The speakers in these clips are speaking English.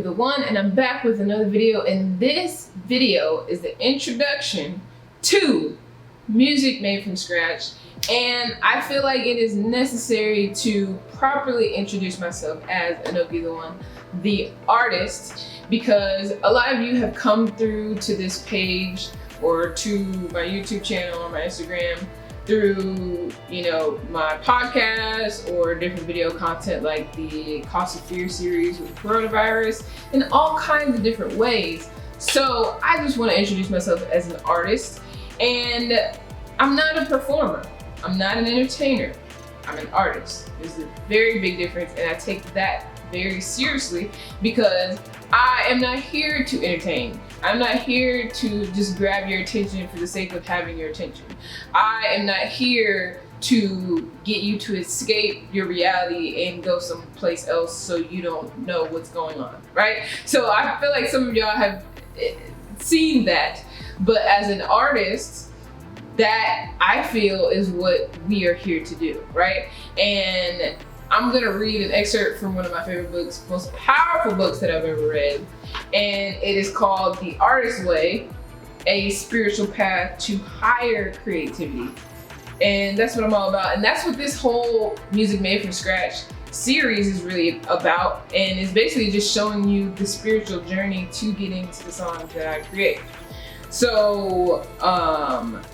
the One, and I'm back with another video, and this video is the introduction to music made from scratch. And I feel like it is necessary to properly introduce myself as Anokhi the One, the artist, because a lot of you have come through to this page or to my YouTube channel or my Instagram through, my podcast or different video content like the Cost of Fear series with coronavirus and all kinds of different ways. So I just want to introduce myself as an artist, and I'm not a performer. I'm not an entertainer. I'm an artist. There's a very big difference, and I take that very seriously because I am not here to entertain. I'm not here to just grab your attention for the sake of having your attention. I am not here to get you to escape your reality and go someplace else so you don't know what's going on, right? So I feel like some of y'all have seen that, but as an artist, that I feel is what we are here to do, right? And I'm gonna read an excerpt from one of my favorite books, most powerful books that I've ever read. And it is called The Artist's Way, A Spiritual Path to Higher Creativity. And that's what I'm all about. And that's what this whole Music Made from Scratch series is really about. And it's basically just showing you the spiritual journey to getting to the songs that I create. So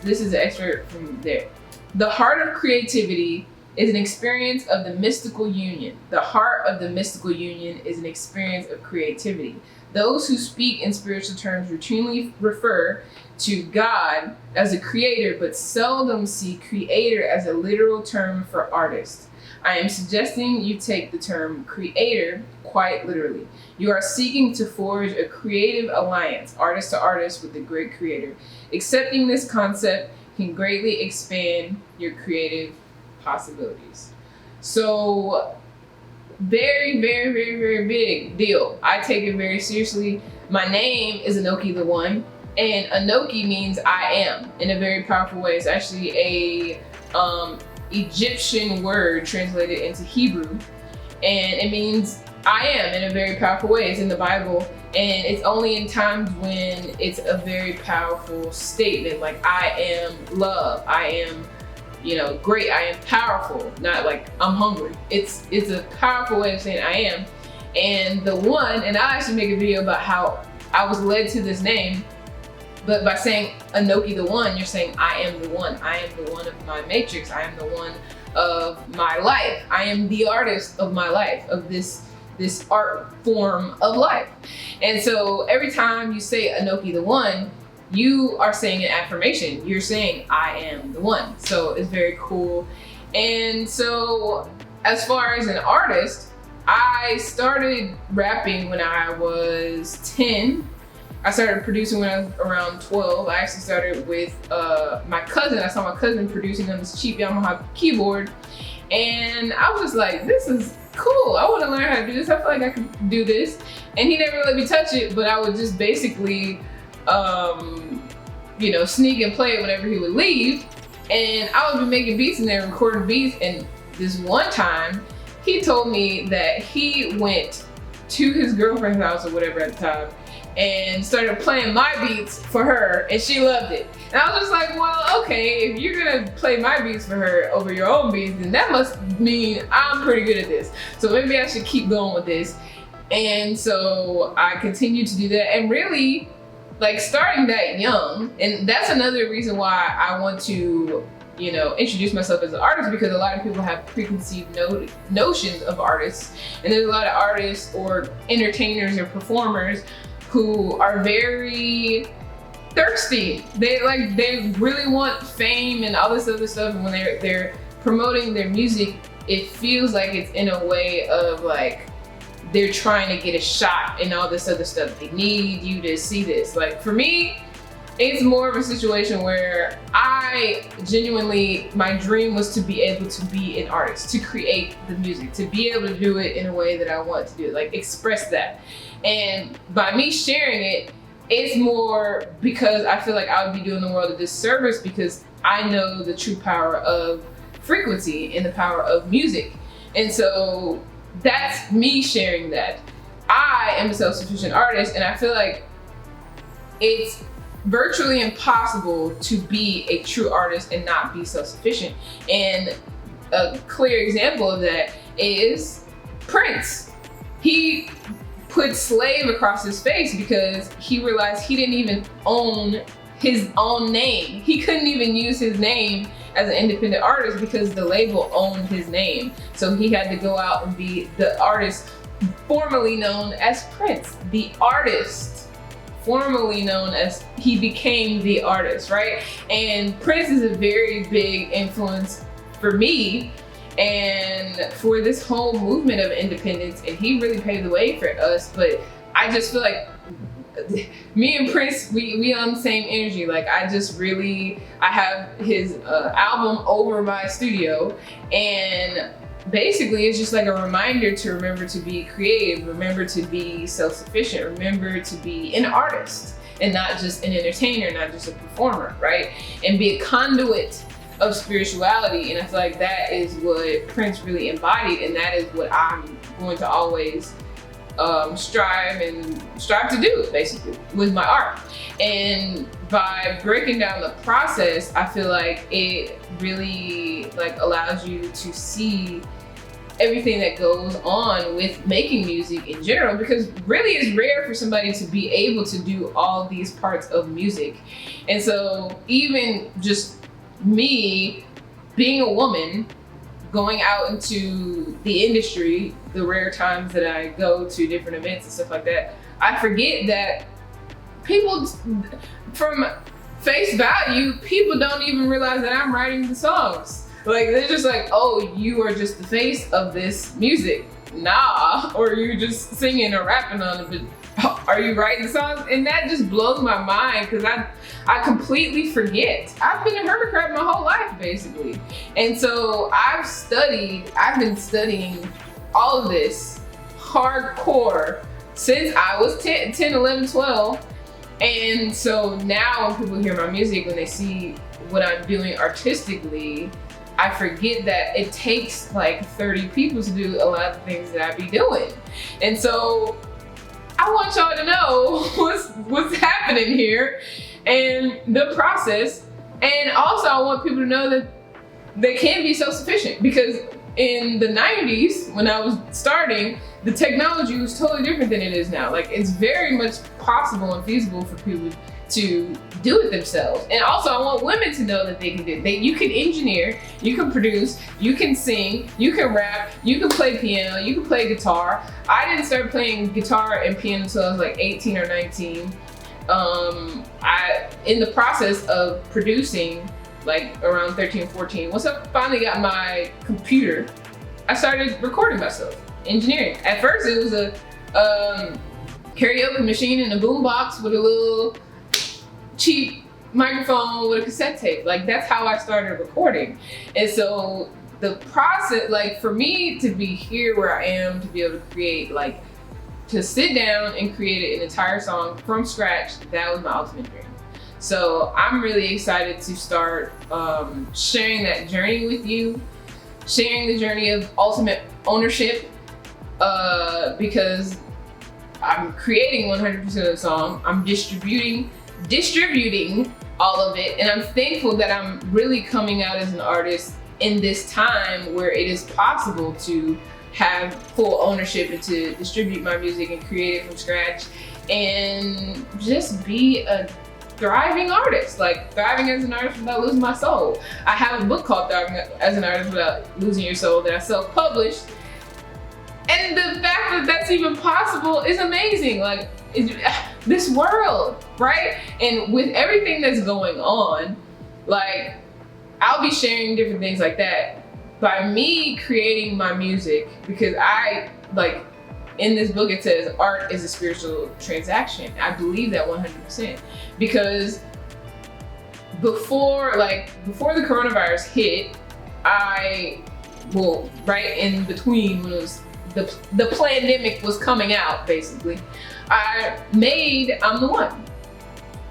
this is an excerpt from there. The heart of creativity is an experience of the mystical union. The heart of the mystical union is an experience of creativity. Those who speak in spiritual terms routinely refer to God as a creator, but seldom see creator as a literal term for artist. I am suggesting you take the term creator quite literally. You are seeking to forge a creative alliance, artist to artist, with the great creator. Accepting this concept can greatly expand your creative possibilities. So very, very, very, very big deal. I take it very seriously. My name is Anokhi the One, and Anokhi means I am in a very powerful way. It's actually a Egyptian word translated into Hebrew, and it means I am in a very powerful way. It's in the Bible, and it's only in times when it's a very powerful statement, like I am love, I am great, I am powerful, not like I'm hungry. It's a powerful way of saying I am. And the one, and I actually make a video about how I was led to this name, but by saying Anokhi the One, you're saying I am the one. I am the one of my matrix. I am the one of my life. I am the artist of my life, of this art form of life. And so every time you say Anokhi the One, you are saying an affirmation. You're saying I am the one. So it's very cool. And so as far as an artist, I started rapping when I was 10. I started producing when I was around 12. I actually started with my cousin. I saw my cousin producing on this cheap Yamaha keyboard. And I was just like, this is cool. I want to learn how to do this. I feel like I could do this. And he never let me touch it, but I would just basically sneak and play it whenever he would leave. And I would be making beats in there, recording beats. And this one time, he told me that he went to his girlfriend's house or whatever at the time and started playing my beats for her, and she loved it. And I was just like, well, okay, if you're gonna play my beats for her over your own beats, then that must mean I'm pretty good at this. So maybe I should keep going with this. And so I continued to do that, and really, like, starting that young, and that's another reason why I want to, introduce myself as an artist, because a lot of people have preconceived notions of artists, and there's a lot of artists or entertainers or performers who are very thirsty. They really want fame and all this other stuff, and when they're promoting their music, it feels like it's in a way of like they're trying to get a shot and all this other stuff. They need you to see this. Like, for me, it's more of a situation where I genuinely, my dream was to be able to be an artist, to create the music, to be able to do it in a way that I want to do it, like express that. And by me sharing it, it's more because I feel like I would be doing the world a disservice, because I know the true power of frequency and the power of music. And so that's me sharing that. I am a self-sufficient artist, and I feel like it's virtually impossible to be a true artist and not be self-sufficient. And a clear example of that is Prince. He put slave across his face because he realized he didn't even own his own name. He couldn't even use his name as an independent artist because the label owned his name. So he had to go out and be the artist formerly known as Prince, the artist formerly known as, he became the artist, right? And Prince is a very big influence for me and for this whole movement of independence, and he really paved the way for us. But I just feel like me and Prince, we on the same energy. Like I have his album over my studio, and basically it's just like a reminder to remember to be creative, remember to be self-sufficient, remember to be an artist and not just an entertainer, not just a performer, right? And be a conduit of spirituality. And I feel like that is what Prince really embodied, and that is what I'm going to always strive to do, basically, with my art. And by breaking down the process, I feel like it really allows you to see everything that goes on with making music in general, because really it's rare for somebody to be able to do all these parts of music. And so even just me being a woman going out into the industry, the rare times that I go to different events and stuff like that, I forget that people, from face value, people don't even realize that I'm writing the songs. Like they're just like, oh, you are just the face of this music. Nah, or you're just singing or rapping on it, but are you writing songs? And that just blows my mind, because I completely forget. I've been a hermit crab my whole life, basically. And so I've been studying all of this hardcore since I was 10, 11, 12. And so now when people hear my music, when they see what I'm doing artistically, I forget that it takes like 30 people to do a lot of the things that I be doing. And so I want y'all to know what's happening here and the process. And also I want people to know that they can be self-sufficient, because in the 90s, when I was starting, the technology was totally different than it is now. Like it's very much possible and feasible for people to do it themselves. And also I want women to know that they can do it. You can engineer, you can produce, you can sing, you can rap, you can play piano, you can play guitar. I didn't start playing guitar and piano until I was like 18 or 19. In the process of producing, like around 13, 14, once I finally got my computer, I started recording myself, engineering. At first it was a karaoke machine and a boombox with a little cheap microphone with a cassette tape. Like that's how I started recording. And so the process, like for me to be here where I am, to be able to create, like to sit down and create an entire song from scratch, that was my ultimate dream. So I'm really excited to start sharing that journey with you, sharing the journey of ultimate ownership, because I'm creating 100% of the song, I'm distributing all of it, and I'm thankful that I'm really coming out as an artist in this time where it is possible to have full ownership and to distribute my music and create it from scratch and just be a thriving artist, like thriving as an artist without losing my soul. I have a book called Thriving as an Artist Without Losing Your Soul that I self-published, and the fact that that's even possible is amazing. Like this world, right? And with everything that's going on, like I'll be sharing different things like that by me creating my music, because I like, in this book it says art is a spiritual transaction. I believe that 100%, because before the coronavirus hit, right in between when it was the pandemic was coming out, basically, I made I'm the One.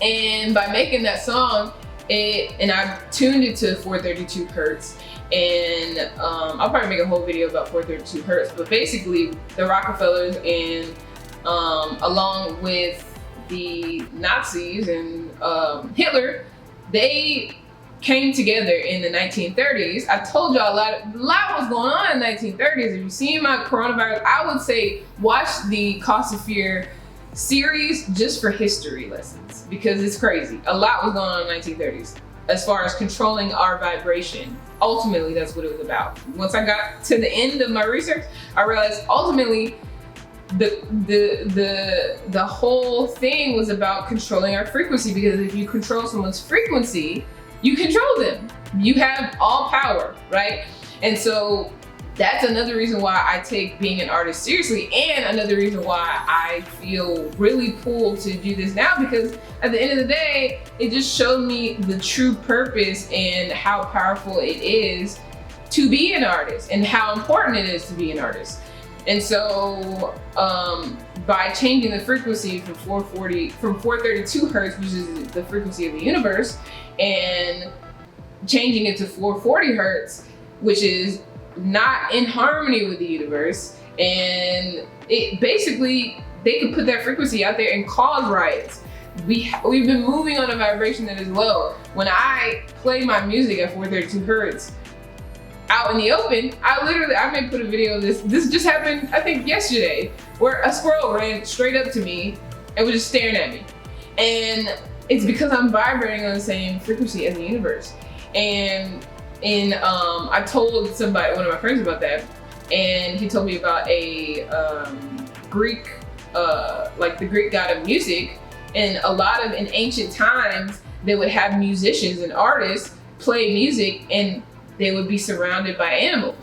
And by making that song, and I tuned it to 432 hertz, and I'll probably make a whole video about 432 hertz, but basically the Rockefellers and along with the Nazis and Hitler, they came together in the 1930s. I told y'all a lot was going on in the 1930s. If you've seen my coronavirus, I would say watch the Cost of Fear series just for history lessons, because it's crazy. A lot was going on in the 1930s as far as controlling our vibration. Ultimately, that's what it was about. Once I got to the end of my research, I realized ultimately the whole thing was about controlling our frequency, because if you control someone's frequency, you control them. You have all power, right? And so that's another reason why I take being an artist seriously, and another reason why I feel really pulled to do this now, because at the end of the day, it just showed me the true purpose and how powerful it is to be an artist and how important it is to be an artist. And so by changing the frequency from 432 hertz, which is the frequency of the universe, and changing it to 440 hertz, which is not in harmony with the universe, and it basically, they could put that frequency out there and cause riots. We've been moving on a vibration that is low. When I play my music at 432 hertz out in the open, I may put a video of this. This just happened, I think yesterday, where a squirrel ran straight up to me and was just staring at me. And it's because I'm vibrating on the same frequency as the universe. And I told somebody, one of my friends, about that, and he told me about a Greek, like the Greek god of music, and in ancient times, they would have musicians and artists play music, and they would be surrounded by animals.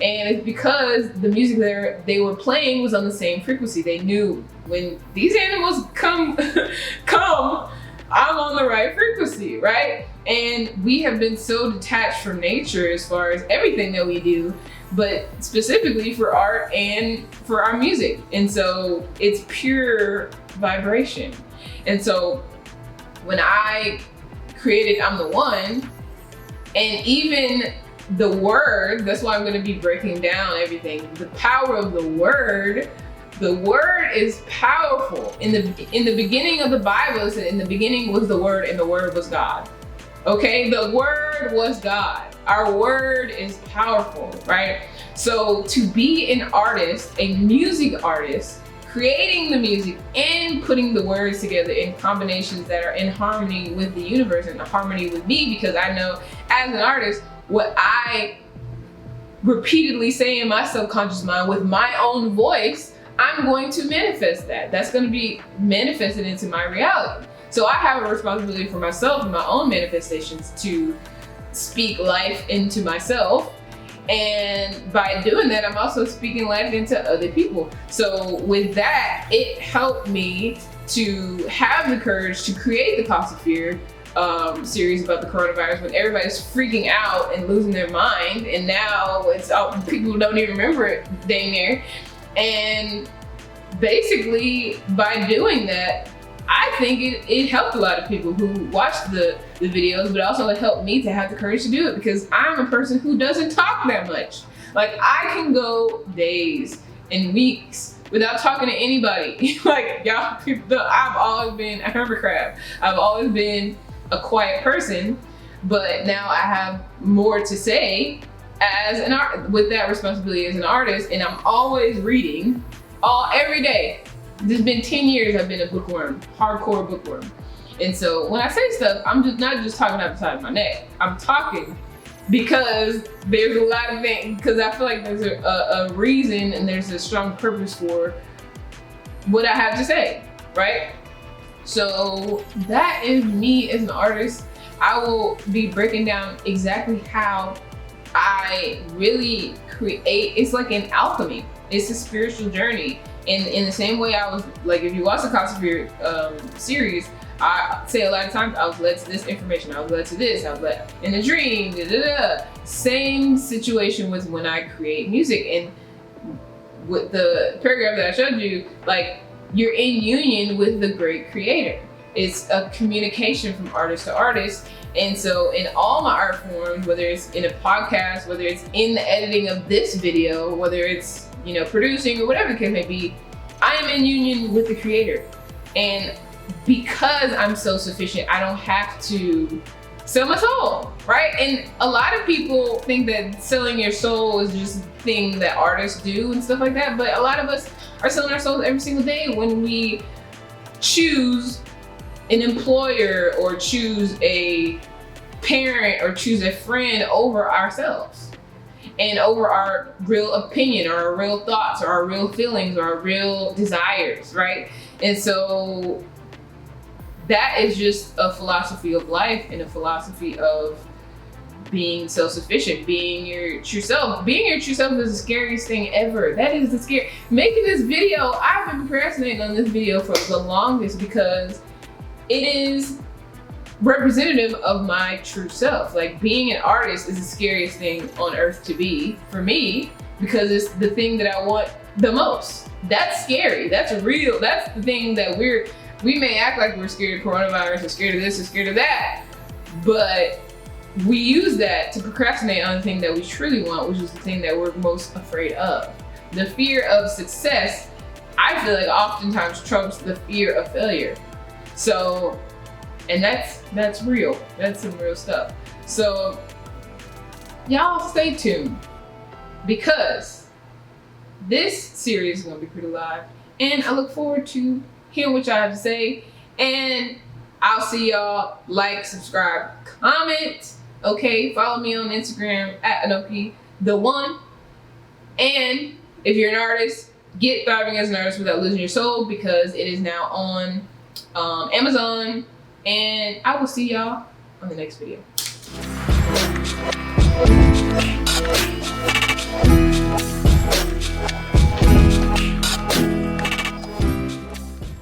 And it's because the music they were playing was on the same frequency. They knew when these animals come, I'm on the right frequency, right? And we have been so detached from nature as far as everything that we do, but specifically for art and for our music. And so it's pure vibration. And so when I created I'm the One, and even the word, that's why I'm going to be breaking down everything, the power of the word is powerful. In the beginning of the Bible, it said, in the beginning was the Word, and the Word was God. Okay, the Word was God. Our word is powerful, right? So to be an artist, a music artist, creating the music and putting the words together in combinations that are in harmony with the universe and in harmony with me, because I know as an artist, what I repeatedly say in my subconscious mind with my own voice, I'm going to manifest that. That's going to be manifested into my reality. So I have a responsibility for myself and my own manifestations to speak life into myself. And by doing that, I'm also speaking life into other people. So with that, it helped me to have the courage to create the Cost of Fear series about the coronavirus, when everybody's freaking out and losing their mind. And now it's people don't even remember it dang near. And basically by doing that, I think it helped a lot of people who watched the videos, but also it helped me to have the courage to do it, because I'm a person who doesn't talk that much. Like, I can go days and weeks without talking to anybody. Like, y'all, I've always been a hermit crab. I've always been a quiet person, but now I have more to say as an art, with that responsibility as an artist, and I'm always reading every day. It's been 10 years I've been a bookworm, hardcore bookworm. And so when I say stuff, I'm just not just talking out the side of my neck. I'm talking because there's a lot of things, because I feel like there's a reason and there's a strong purpose for what I have to say, right? So that is me as an artist. I will be breaking down exactly how I really create. It's like an alchemy. It's a spiritual journey. And in the same way, I was like, if you watch the Cost of Fear series, I say a lot of times I was led to this information, I was led to this, I was led in a dream, Same situation with when I create music. And with the paragraph that I showed you, like, you're in union with the great creator. It's a communication from artist to artist. And so in all my art forms, whether it's in a podcast, whether it's in the editing of this video, whether it's, producing or whatever the case may be, I am in union with the creator. And because I'm self-sufficient, I don't have to sell my soul, right? And a lot of people think that selling your soul is just a thing that artists do and stuff like that, but a lot of us are selling our souls every single day when we choose an employer or choose a parent or choose a friend over ourselves and over our real opinion or our real thoughts or our real feelings or our real desires, right? And so that is just a philosophy of life and a philosophy of being self-sufficient, being your true self. Being your true self is the scariest thing ever. That is the scary. Making this video, I've been procrastinating on this video for the longest because it is representative of my true self. Like, being an artist is the scariest thing on earth to be for me because it's the thing that I want the most. That's scary. That's real. That's the thing that we may act like we're scared of coronavirus or scared of this or scared of that, but we use that to procrastinate on the thing that we truly want, which is the thing that we're most afraid of. The fear of success, I feel like oftentimes trumps the fear of failure. So, and that's real. That's some real stuff. So y'all stay tuned because this series is gonna be pretty live and I look forward to hearing what y'all have to say. And I'll see y'all. Like, subscribe, comment. Okay, follow me on Instagram at Anokhi, the one. And if you're an artist, get Thriving as an Artist Without Losing Your Soul because it is now on Amazon. And I will see y'all on the next video.